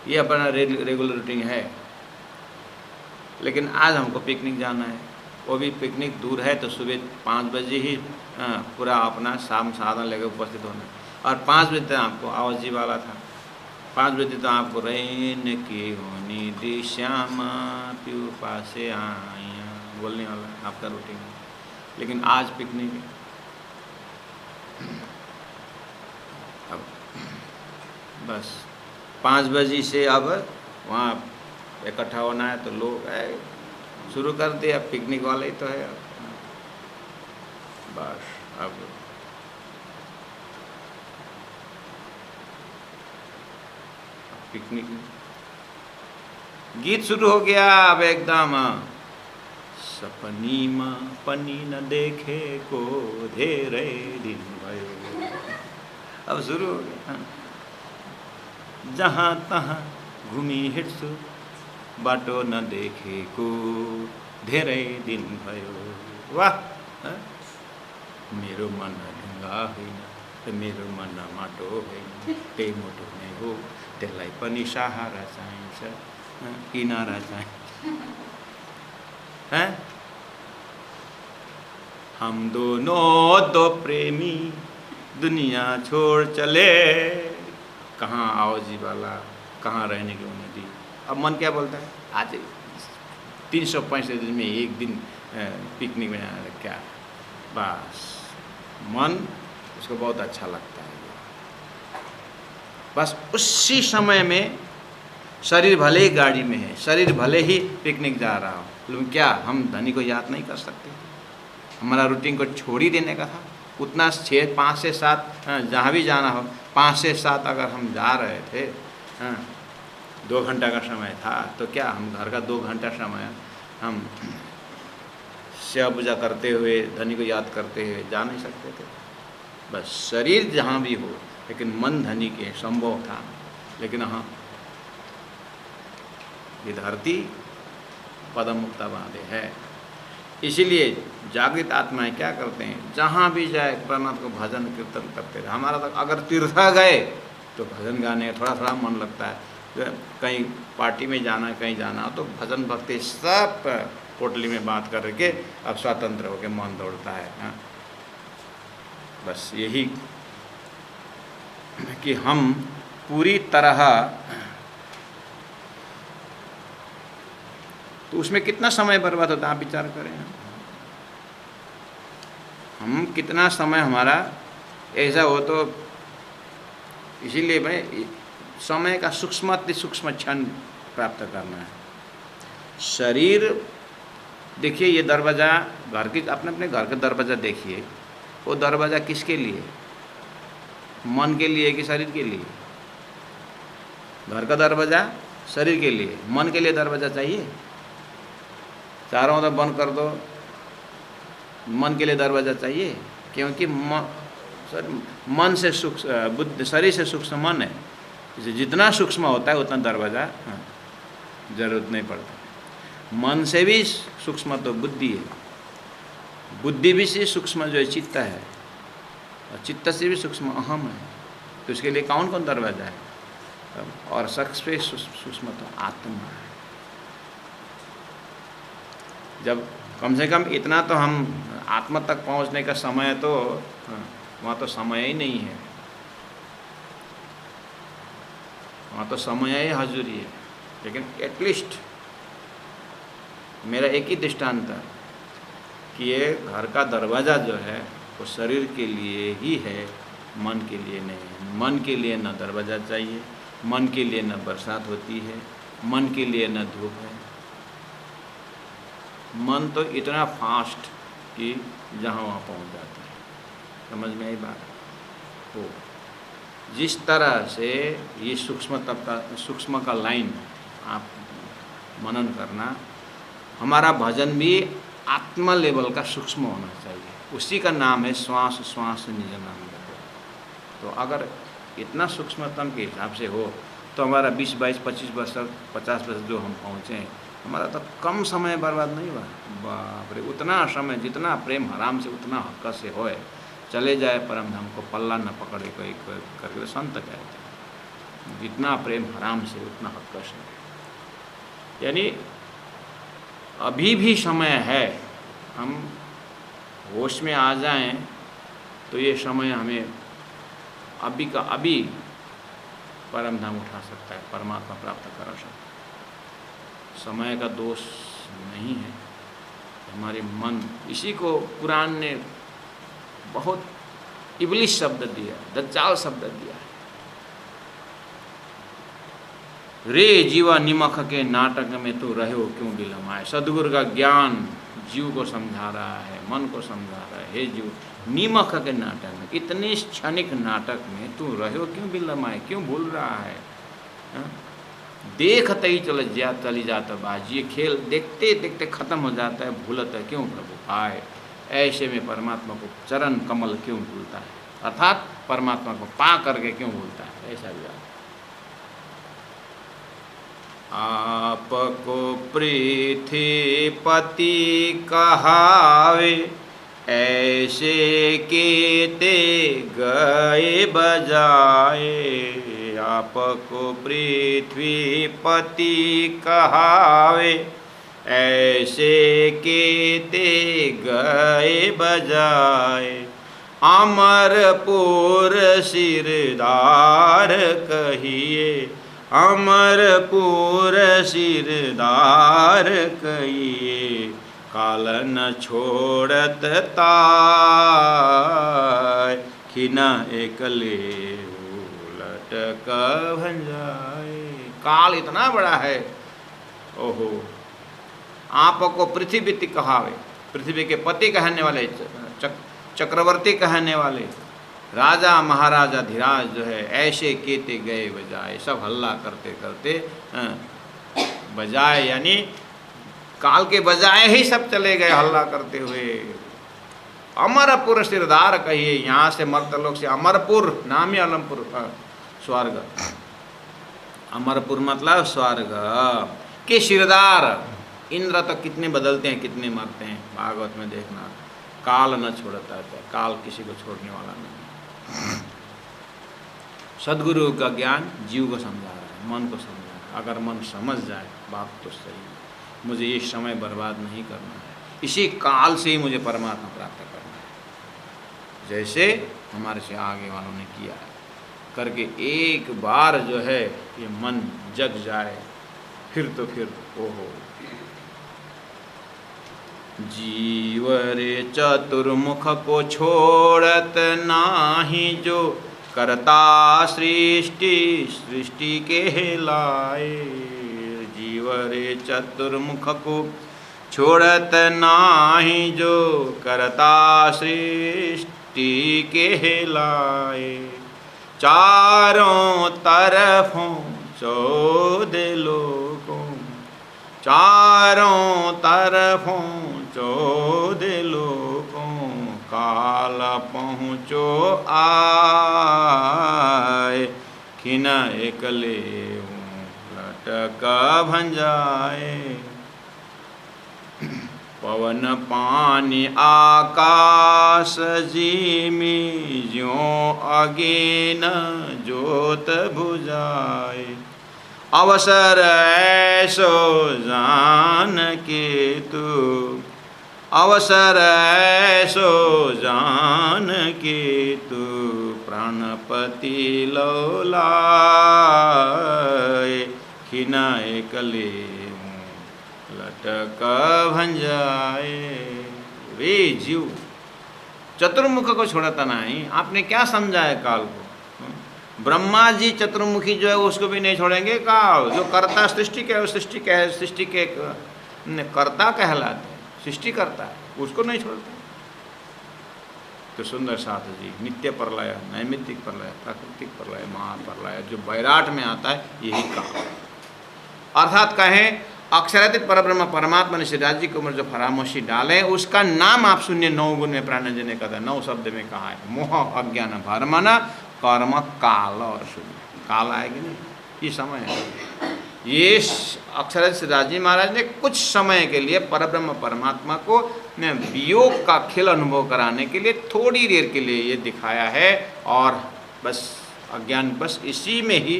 ये अपना रेगुलर रूटीन है। लेकिन आज हमको पिकनिक जाना है, वो भी पिकनिक दूर है, तो सुबह 5 बजे ही पूरा अपना शाम साधन लेकर उपस्थित होना, और 5 बजे तक आपको आवाजी वाला था, 5 बजे तो आपको रैन की होनी दी श्यामा प्यू पासे आइया बोलने वाला आपका रूटीन है। लेकिन आज पिकनिक है, अब बस 5 बजे से अब वहाँ इकट्ठा होना है, तो लोग शुरू कर दिया, पिकनिक वाले ही तो है अब। बस अब पिकनिक गीत शुरू हो गया। अब एकदम सपनी माँ पनी न देखे को धेरे दिन भयो, अब शुरू हो गया। जहाँ तहाँ घूमी हिटसु, बाटो न देखे को धेरे दिन भयो। वाह, मेरो मन ढुङ्गा होइन, मेरो मन माटो होइन, त्यही मोटो नै हो, त्यसलाई पनि सहारा चाहिन्छ, किनारा चाहिन्छ। हैं? हम दोनों दो प्रेमी दुनिया छोड़ चले, कहाँ आओ जी वाला कहाँ रहने की उन्हें दी। अब मन क्या बोलता है, आज 365 दिन में एक दिन पिकनिक में जाना है क्या, बस मन उसको बहुत अच्छा लगता है। बस उसी समय में शरीर भले ही गाड़ी में है, शरीर भले ही पिकनिक जा रहा हो, लेकिन क्या हम धनी को याद नहीं कर सकते? हमारा रूटीन को छोड़ ही देने का था। उतना 5 से 7 जहाँ भी जाना हो 5 से 7 अगर हम जा रहे थे, 2 घंटा का समय था, तो क्या हम घर का 2 घंटा समय हम सेवा पूजा करते हुए धनी को याद करते हुए जा नहीं सकते थे? बस शरीर जहाँ भी हो, लेकिन मन धनी के संभव था। लेकिन हाँ, ये धरती पदम मुक्ता बांधे है। इसीलिए जागृत आत्माएं क्या करते हैं, जहाँ भी जाए परमात्मा को भजन कीर्तन करते रहे। हमारा तो अगर तीर्था गए तो भजन गाने थोड़ा थोड़ा मन लगता है, कहीं पार्टी में जाना, कहीं जाना तो भजन भक्ति सब पोटली में बात करके अब स्वतंत्र होकर मन दौड़ता है। हाँ, बस यही कि हम पूरी तरह, तो उसमें कितना समय बर्बाद होता है आप विचार करें। हम कितना समय हमारा ऐसा हो, तो इसीलिए भाई समय का सूक्ष्म क्षण प्राप्त करना है। शरीर देखिए, ये दरवाज़ा घर की, अपने अपने घर का दरवाज़ा देखिए, वो दरवाज़ा किसके लिए? मन के लिए कि शरीर के लिए? घर का दरवाज़ा शरीर के लिए, मन के लिए दरवाज़ा चाहिए? चारों तरफ बंद कर दो, मन के लिए दरवाज़ा चाहिए? क्योंकि मन से बुद्धि, शरीर से सूक्ष्म मन है, इसे जितना सूक्ष्म होता है उतना दरवाज़ा जरूरत नहीं पड़ता। मन से भी सूक्ष्म तो बुद्धि है, बुद्धि भी से सूक्ष्म जो है चित्त है, और चित्त से भी सूक्ष्म अहम है। तो उसके लिए कौन कौन दरवाज़ा है? और सबसे सूक्ष्म तो आत्मा है। जब कम से कम इतना तो हम आत्मा तक पहुंचने का समय तो वहाँ तो समय ही नहीं है, वहाँ तो समय ही हाजुरी है। लेकिन एटलीस्ट मेरा एक ही दृष्टांत है कि ये घर का दरवाज़ा जो है वो शरीर के लिए ही है, मन के लिए नहीं है। मन के लिए न दरवाज़ा चाहिए, मन के लिए न बरसात होती है, मन के लिए न धूप है। मन तो इतना फास्ट कि जहाँ वहाँ पहुँच जाता है। समझ में आई बात? हो जिस तरह से ये सूक्ष्म का लाइन आप मनन करना, हमारा भजन भी आत्मा लेवल का सूक्ष्म होना चाहिए। उसी का नाम है श्वास श्वास निज नाम। तो अगर इतना सूक्ष्मतम के हिसाब से हो तो हमारा 20, 22, 25 वर्ष 50 वर्ष जो हम पहुँचे, हमारा तो कम समय बर्बाद नहीं हुआ। बाप रे, उतना समय जितना प्रेम हराम से उतना हक्का से होए, चले जाए परम धाम को पल्ला न पकड़े कोई करके संत कहते हैं। जितना प्रेम हराम से उतना हक्का से, यानी अभी भी समय है। हम होश में आ जाएं तो ये समय हमें अभी का अभी परम धाम उठा सकता है, परमात्मा प्राप्त करा सकता है। समय का दोष नहीं है, हमारे मन। इसी को कुरान ने बहुत इबलिस शब्द दिया, दज्जाल शब्द दिया है। रे जीवा निमक के नाटक में तो रहो क्यों विलमाए। सदगुरु का ज्ञान जीव को समझा रहा है, मन को समझा रहा है। हे जीव, निमक के नाटक में, इतने क्षणिक नाटक में तू रहो क्यों विलमाए, क्यों भूल रहा है? देखते ही चली जाता बाज। ये खेल देखते देखते खत्म हो जाता है, भूलता है क्यों प्रभु पाए। ऐसे में परमात्मा को चरण कमल क्यों भूलता है, अर्थात परमात्मा को पा करके क्यों भूलता है? ऐसा भी आपको पृथ्वीपति कहावे, ऐसे केते गए बजाए। आपको पृथ्वीपति कहावे, ऐसे केते गए बजाए। अमरपुर सिरदार कहिए, अमरपुर सिरदार कहिए, काल न छोड़त ताय, खिना एकले उलट भंजाए। काल इतना बड़ा है, ओहो। आपको पृथ्वी कहावे, पृथ्वी के पति कहने वाले, चक्रवर्ती कहने वाले, राजा महाराजा धीराज जो है, ऐसे केते गए बजाए, सब हल्ला करते करते बजाए, यानी काल के बजाय ही सब चले गए हल्ला करते हुए। अमरपुर सिरदार कहिए, यहाँ से मर्तलोक से अमरपुर नाम ही अलमपुर स्वर्ग, अमरपुर मतलब स्वर्ग के सिरदार। इंद्र तो कितने बदलते हैं, कितने मरते हैं, भागवत में देखना। काल न छोड़ता है, काल किसी को छोड़ने वाला नहीं। सदगुरु का ज्ञान जीव को समझा रहा है, मन को समझा रहा है। अगर मन समझ जाए बात तो सही है, मुझे ये समय बर्बाद नहीं करना है, इसी काल से ही मुझे परमात्मा प्राप्त करना है, जैसे हमारे से आगे वालों ने किया है करके। एक बार जो है ये मन जग जाए, फिर तो फिर ओहो। जीव रे चतुर्मुख को छोड़त नाही, जो करता सृष्टि सृष्टि के लाए। जीव रे चतुर्मुख को छोड़त नाही, जो करता सृष्टि के लाए। चारों तरफों चौदह लोगों, चारों तरफों चौदह लोगों, काल पहुँचो आए, खिना एकले लटक भंजाए। पवन पानी आकाश जिमी, ज्यों अगेन जोत बुझाए। अवसर ऐसो जान के तू, अवसर ऐसो जान के तू, प्राणपति लौलाए, खिना एकले लटक भंजाए। वे जीव चतुर्मुख को छोड़ता नहीं, आपने क्या समझा है काल को? ब्रह्मा जी चतुर्मुखी जो है उसको भी नहीं छोड़ेंगे। काल जो कर्ता सृष्टि के, सृष्टि के सृष्टि के कर्ता कहलाते, सृष्टि करता है, उसको नहीं छोड़ते। तो सुंदर साथ जी, नित्य प्रलय, नैमित्तिक प्रलय, प्राकृतिक प्रलय, महाप्रलय, जो वैराट में आता है यही काल। अर्थात कहें अक्षरातीत परब्रह्म परमात्मा ने श्री राज्य की उम्र जो फरामोशी डाले, उसका नाम आप सुनिए। 9 गुण में प्राणजन ने कहा, 9 शब्द में कहा है। मोह अज्ञान भरमना कर्म काल और शून्य। काल आएगी नहीं, ये समय है। ये अक्षरातीत श्री राजी महाराज ने कुछ समय के लिए परब्रह्म परमात्मा को वियोग का खेल अनुभव कराने के लिए थोड़ी देर के लिए ये दिखाया है, और बस अज्ञान बस इसी में ही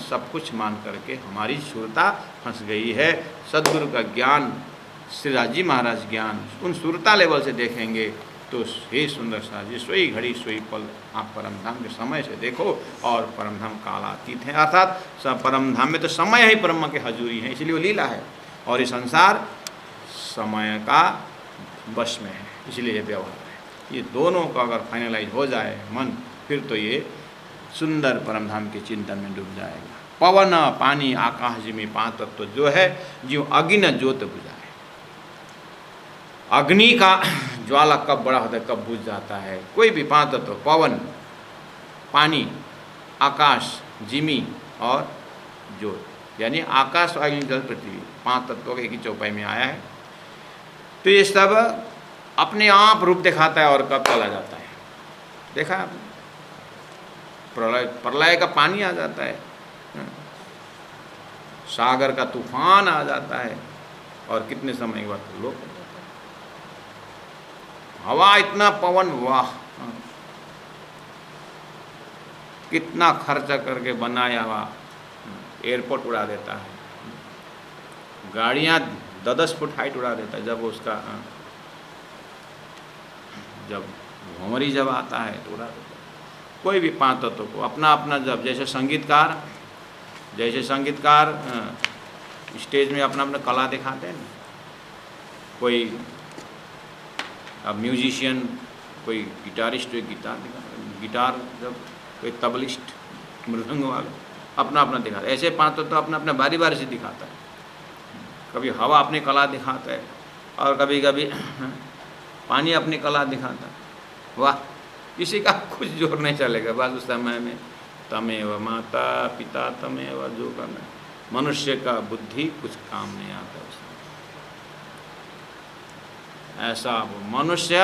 सब कुछ मान करके हमारी सुरता फंस गई है। सदगुरु का ज्ञान, श्री राजी महाराज ज्ञान, उन सुरता लेवल से देखेंगे तो हे सुंदर सा जी, सोई घड़ी सोई पल आप परमधाम के समय से देखो, और परमधाम कालातीत हैं। अर्थात परमधाम में तो समय ही ब्रह्म के हजूरी है, इसलिए वो लीला है, और ये संसार समय का वश में है, इसलिए ये व्यवहार है। ये दोनों का अगर फाइनलाइज हो जाए मन, फिर तो ये सुंदर परमधाम के चिंतन में डूब जाएगा। पवन पानी आकाश में 5 तत्व जो है, जो अग्नि ज्योत बुझाए। अग्नि का ज्वाला कब बड़ा होता है, कब बुझ जाता है? कोई भी 5 तत्व, पवन, पानी, आकाश, जिमी और ज्योत, यानी आकाश, अग्नि, जल, पृथ्वी, 5 तत्वों के एक ही चौपाई में आया है। तो ये सब अपने आप रूप दिखाता है और कब चला जाता है। देखा आपने, प्रलय का पानी आ जाता है, सागर का तूफान आ जाता है, और कितने समय के बाद लोग, हवा इतना पवन, वाह, कितना खर्चा करके बनाया हुआ एयरपोर्ट उड़ा देता है, गाड़ियाँ 10-10 फुट हाइट उड़ा देता है। जब उसका जब भंवरी जब आता है तो उड़ा देता है। कोई भी 5 तत्वों को अपना अपना, जब जैसे संगीतकार जैसे संगीतकार स्टेज में अपना अपना कला दिखाते हैं ना, कोई अब म्यूजिशियन, कोई गिटारिस्ट कोई गिटार, जब कोई तबलिस्ट, मृदंग वाला अपना अपना दिखाता है। ऐसे पाँच तो अपना अपना बारी बारी से दिखाता है। कभी हवा अपनी कला दिखाता है और कभी कभी पानी अपनी कला दिखाता है। वाह, किसी का कुछ जोर नहीं चलेगा। बस उस समय में तमेव माता पिता तमेव जो करना, मनुष्य का बुद्धि कुछ काम नहीं आता उसमें। ऐसा वो मनुष्य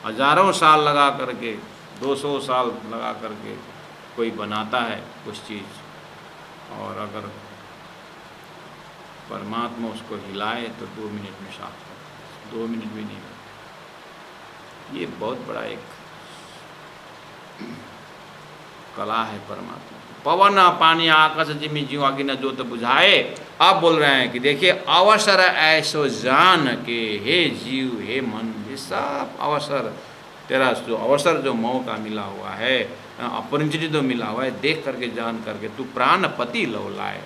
हजारों साल लगा करके, 200 साल लगा करके कोई बनाता है कुछ चीज़, और अगर परमात्मा उसको हिलाए तो 2 मिनट में साफ कर, 2 मिनट भी नहीं लगता। ये बहुत बड़ा एक कला है परमात्मा। पवन पानी आकाश जिमि जीव अग्नि जोत बुझाए। आप बोल रहे हैं कि देखिए, अवसर ऐसो जान के हे जीव हे मन, ये सब अवसर, तेरा जो अवसर जो मौका मिला हुआ है, अपॉर्चुनिटी जो मिला हुआ है, देख करके जान करके तू प्राणपति लौ लाए।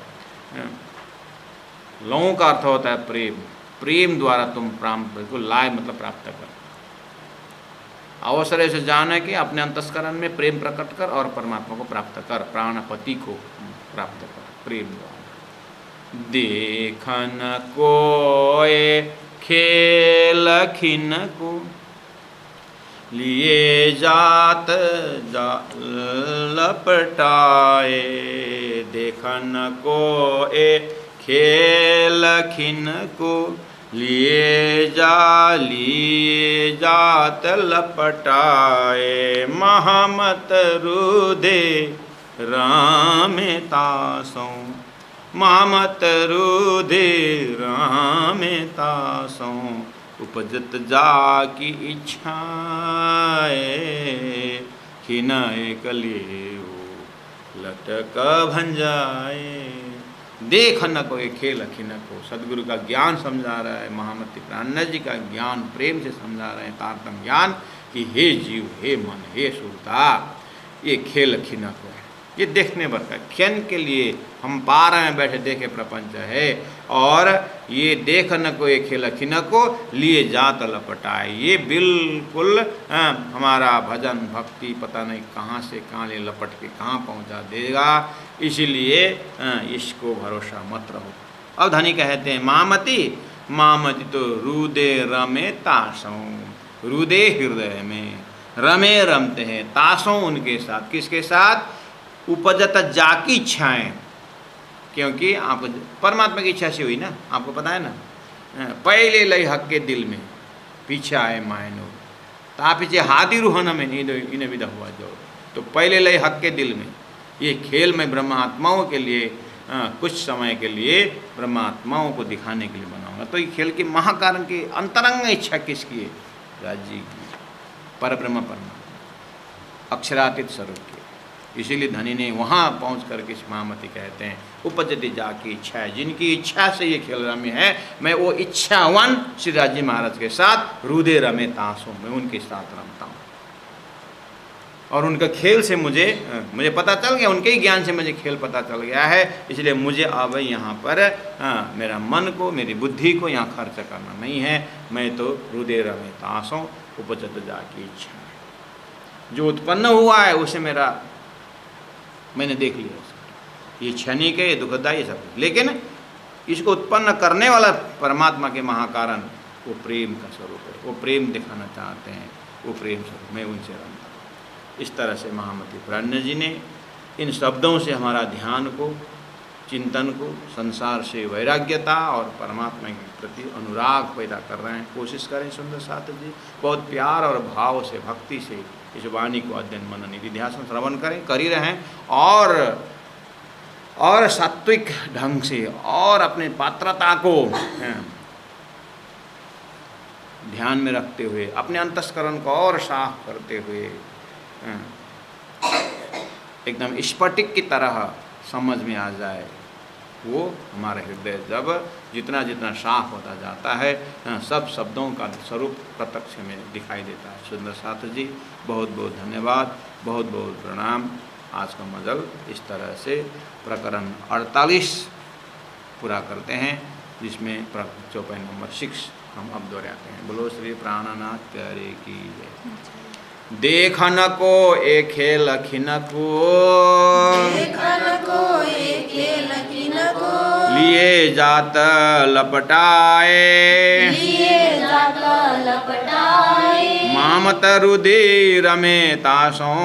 लौ का अर्थ होता है प्रेम, प्रेम द्वारा तुम प्राण को लाए, मतलब प्राप्त कर। अवसर ऐसे जाने कि अपने अंतस्करण में प्रेम प्रकट कर और परमात्मा को प्राप्त कर, प्राणपति को प्राप्त कर प्रेम द्वारा। देखन कोय खेल खिन को, लिए जात लपटाए। देखन कोय खेल खिन को, लिए जात लपटाए। महामत रुदे राम तासों, महामत रुदे राम तासों। उपजत जाकी इच्छाए, खिनाए कलियो लटक भंजाए। देख न कोई खेल खिन को, सदगुरु का ज्ञान समझा रहा है, महामती प्राणनाथ जी का ज्ञान प्रेम से समझा रहे हैं, तारतम ज्ञान कि हे जीव हे मन हे सुरता, ये खेल खिन को है, ये देखने भर का खेन के लिए हम पार में बैठे देखे प्रपंच है। और ये देख न को ये खेल खिन को, लिए जात लपटाए। ये बिल्कुल हमारा भजन भक्ति पता नहीं कहाँ से कहाँ ले लपट के कहाँ पहुँचा देगा, इसीलिए इसको भरोसा मत रहो। अब धनी कहते हैं मामति, मामति तो रुदे रमे तासों, रुदे हृदय में, रमे रमते हैं, तासों उनके साथ, किसके साथ? उपजत जाकी इच्छाएं, क्योंकि आप परमात्मा की इच्छा से हुई ना, आपको पता है ना। पहले लई हक के दिल में पीछे आए मायनो, ता पीछे हादी रूहन में इन्हें विदा हुआ जो। तो पहले लई हक के दिल में, ये खेल में ब्रह्मात्माओं के लिए कुछ समय के लिए ब्रह्मात्माओं को दिखाने के लिए बनाऊंगा। तो ये खेल के महाकारण की अंतरंग इच्छा किसकी है? राजी की, परब्रह्म परमात्मा अक्षरातीत स्वरूप की। इसीलिए धनी ने वहाँ पहुँच करके महामती कहते हैं उपजति जाकी इच्छा है, जिनकी इच्छा से ये खेल रमे है, मैं वो इच्छावन श्री राजी महाराज के साथ रुदे रमे तासों, मैं उनके साथ रमता हूँ। और उनका खेल से मुझे पता चल गया, उनके ही ज्ञान से मुझे खेल पता चल गया है। इसलिए मुझे अब यहाँ पर मेरा मन को, मेरी बुद्धि को यहाँ खर्च करना नहीं है। मैं तो रुदे रमे तासों उपजत जाकी इच्छा है, जो उत्पन्न हुआ है उसे मैंने देख लिया उसको, ये क्षणिक है, ये दुखदायी सब, लेकिन इसको उत्पन्न करने वाला परमात्मा के महाकारण वो प्रेम का स्वरूप है, वो प्रेम दिखाना चाहते हैं, वो प्रेम स्वरूप, मैं उनसे रमता हूँ। इस तरह से महामती प्राणनाथ जी ने इन शब्दों से हमारा ध्यान को, चिंतन को, संसार से वैराग्यता और परमात्मा के प्रति अनुराग पैदा कर रहे हैं। कोशिश करें सुंदर साथ जी, बहुत प्यार और भाव से, भक्ति से इस वाणी को अध्ययन मनन निधिध्यासन श्रवण करें, कर ही रहें, और सात्विक ढंग से और अपने पात्रता को ध्यान में रखते हुए, अपने अंतस्करण को और साफ करते हुए एकदम स्फटिक की तरह समझ में आ जाए, वो हमारा हृदय जब जितना जितना साफ होता जाता है, सब शब्दों का स्वरूप प्रत्यक्ष में दिखाई देता है। सुंदर साथ जी, बहुत बहुत धन्यवाद, बहुत बहुत प्रणाम। आज का मजल इस तरह से प्रकरण 48 पूरा करते हैं, जिसमें चौपाई नंबर 6 हम अब दोहराते हैं। बोलो श्री प्राणनाथ प्यारे की जय। देखन को एक खेल खिनको, देखन को एक खेल खिनको, लिए जात लपटाए, लिए जात लपटाए, मामत रुधिर में तासों,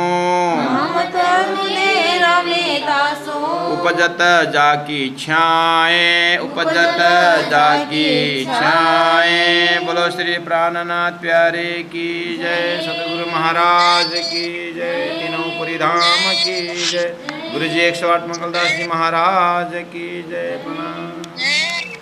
मामत रुधिर में तासों, उपजत जाकी छाए, उपजत जाकी छाए। बोलो श्री प्राणनाथ प्यारे की जय। सतगुरु महाराज की जय। तीनों पुरी धाम की जय। गुरु जी 108 मंगलदास जी महाराज की जय। प्रणाम।